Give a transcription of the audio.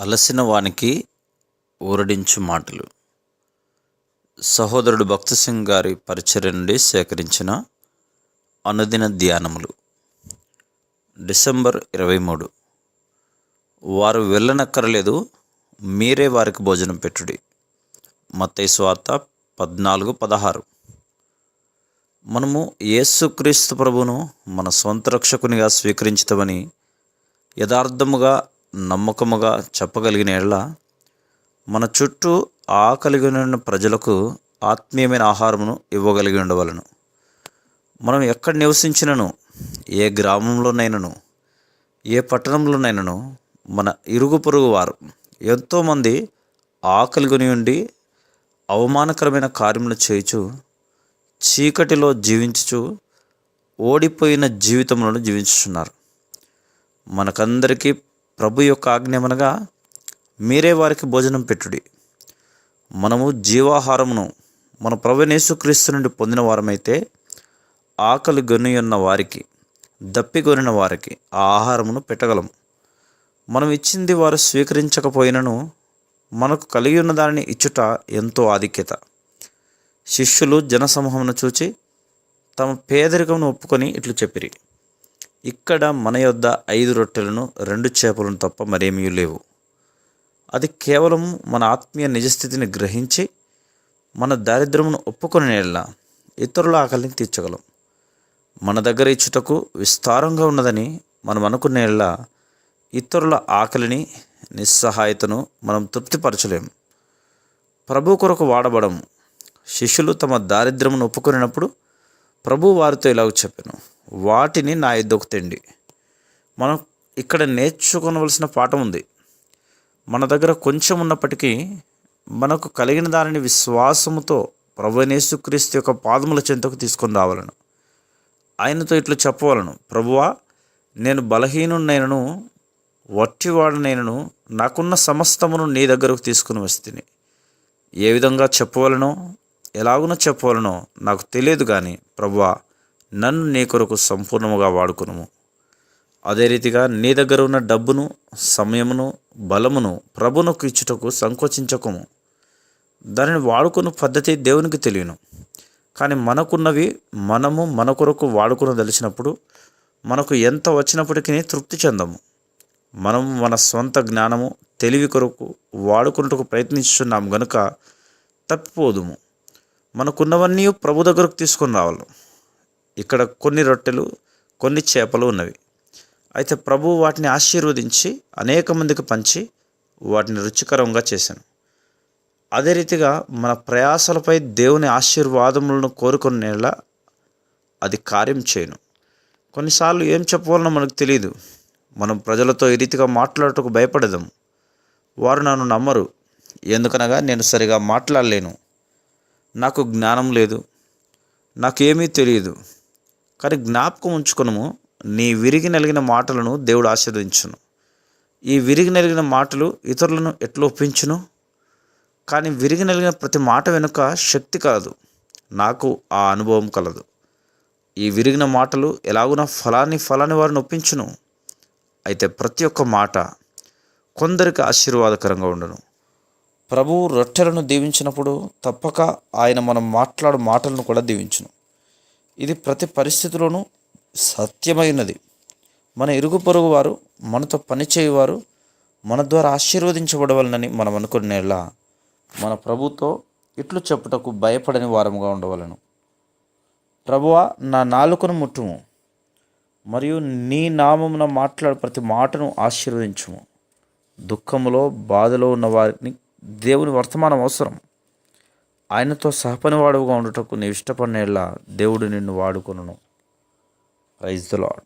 అలసిన వానికి ఊరడించు మాటలు. సహోదరుడు భక్త సింగ్ గారి పరిచర్య నుండి సేకరించిన అనుదిన ధ్యానములు. డిసెంబర్ 23. వారు వెళ్ళనక్కరలేదు, మీరే వారికి భోజనం పెట్టుడి. మత్తయి సువార్త 14:16. మనము యేసుక్రీస్తు ప్రభువును మన సొంత రక్షకునిగా స్వీకరించుతామని యథార్థముగా నమ్మకముగా చెప్పగలిగిన యెడల మన చుట్టూ ఆకలిగొనిన ప్రజలకు ఆత్మీయమైన ఆహారమును ఇవ్వగలిగి ఉండవలను. మనం ఎక్కడ నివసించినను, ఏ గ్రామంలోనైనను, ఏ పట్టణంలోనైనను మన ఇరుగు పొరుగు వారు ఎంతోమంది ఆకలిగొని ఉండి అవమానకరమైన కార్యములు చేయుచు చీకటిలో జీవించుచు ఓడిపోయిన జీవితములను జీవించుచున్నారు. మనకందరికీ ప్రభు యొక్క ఆజ్ఞమనగా మీరే వారికి భోజనం పెట్టుడి. మనము జీవాహారమును మన ప్రభువైన యేసుక్రీస్తు నుండి పొందిన వారమైతే ఆకలి గొనియున్న వారికి, దప్పిగొనిన వారికి ఆ ఆహారమును పెట్టగలము. మనం ఇచ్చింది వారు స్వీకరించకపోయినను మనకు కలిగి ఉన్న దానిని ఇచ్చుట ఎంతో ఆధిక్యత. శిష్యులు జనసమూహమును చూచి తమ పేదరికమును ఒప్పుకొని ఇట్లు చెప్పిరి, ఇక్కడ మన యొద్ద 5 రొట్టెలను 2 చేపలను తప్ప మరేమీ లేవు. అది కేవలం మన ఆత్మీయ నిజస్థితిని గ్రహించి మన దారిద్ర్యమును ఒప్పుకొని నేల ఇతరుల ఆకలిని తీర్చగలం. మన దగ్గర ఇచ్చుటకు విస్తారంగా ఉన్నదని మనం అనుకునేలా ఇతరుల ఆకలిని, నిస్సహాయతను మనం తృప్తిపరచలేము. ప్రభు కొరకు వాడబడము. శిష్యులు తమ దారిద్ర్యమును ఒప్పుకొనినప్పుడు ప్రభు వారితో ఇలాగ చెప్పాను, వాటిని నా యొద్దకు తెండి. మనం ఇక్కడ నేర్చుకోవలసిన పాఠం ఉంది. మన దగ్గర కొంచెం ఉన్నప్పటికీ మనకు కలిగిన దానిని విశ్వాసముతో ప్రభువైన యేసుక్రీస్తు యొక్క పాదముల చెంతకు తీసుకొని రావాలను. ఆయనతో ఇట్లు చెప్పవలను, ప్రభువా, నేను బలహీనుడైనను వట్టివాడనైనను నాకున్న సమస్తమును నీ దగ్గరకు తీసుకుని వస్తుంది. ఏ విధంగా చెప్పవలనో ఎలాగునో చెప్పవలనో నాకు తెలియదు, కానీ ప్రభువా, నన్ను నీ కొరకు సంపూర్ణముగా వాడుకును. అదే రీతిగా నీ దగ్గర ఉన్న డబ్బును, సమయమును, బలమును ప్రభువునకు ఇచ్చుటకు సంకోచించకము. దానిని వాడుకున్న పద్ధతి దేవునికి తెలియను, కానీ మనకున్నవి మనము మన కొరకు వాడుకునదలిచినప్పుడు మనకు ఎంత వచ్చినప్పటికీ తృప్తి చెందము. మనము మన సొంత జ్ఞానము, తెలివి కొరకు వాడుకున్నట్టుకు ప్రయత్నిస్తున్నాము గనుక తప్పిపోదుము. మనకున్నవన్నీ ప్రభు దగ్గరకు తీసుకొని రావాలి. ఇక్కడ కొన్ని రొట్టెలు, కొన్ని చేపలు ఉన్నవి. అయితే ప్రభువు వాటిని ఆశీర్వదించి అనేక మందికి పంచి వాటిని రుచికరంగా చేశాను. అదే రీతిగా మన ప్రయాసలపై దేవుని ఆశీర్వాదములను కోరుకునేలా అది కార్యం చేయను. కొన్నిసార్లు ఏం చెప్పవాలనో మనకు తెలియదు. మనం ప్రజలతో ఈ రీతిగా మాట్లాడటకు భయపడదాము. వారు నన్ను నమ్మరు, ఎందుకనగా నేను సరిగా మాట్లాడలేను, నాకు జ్ఞానం లేదు, నాకేమీ తెలియదు. కానీ జ్ఞాపకం ఉంచుకునము, నీ విరిగి నలిగిన మాటలను దేవుడు ఆశీర్వదించును. ఈ విరిగి నలిగిన మాటలు ఇతరులను ఎట్లా ఒప్పించును? కానీ విరిగి నలిగిన ప్రతి మాట వెనుక శక్తి కలదు. నాకు ఆ అనుభవం కలదు. ఈ విరిగిన మాటలు ఎలాగున ఫలాని వారిని ఒప్పించును. అయితే ప్రతి ఒక్క మాట కొందరికి ఆశీర్వాదకరంగా ఉండను. ప్రభువు రొట్టెలను దీవించినప్పుడు తప్పక ఆయన మనం మాట్లాడు మాటలను కూడా దీవించును. ఇది ప్రతి పరిస్థితిలోనూ సత్యమైనది. మన ఇరుగు పొరుగు వారు, మనతో పనిచేయువారు మన ద్వారా ఆశీర్వదించబడవలనని మనం అనుకునేలా మన ప్రభుతో ఇట్లు చెప్పుటకు భయపడని వారముగా ఉండవలను. ప్రభువా, నా నాలుకను ముట్టుము, మరియు నీ నామమున మాట్లాడు ప్రతి మాటను ఆశీర్వదించుము. దుఃఖములో, బాధలో ఉన్న వారిని దేవుని వర్తమానం అవసరం. ఆయనతో సహపనివాడుగా ఉండుటకు నీవు ఇష్టపడినేలా దేవుడు నిన్ను వాడుకొనును. Praise the lord.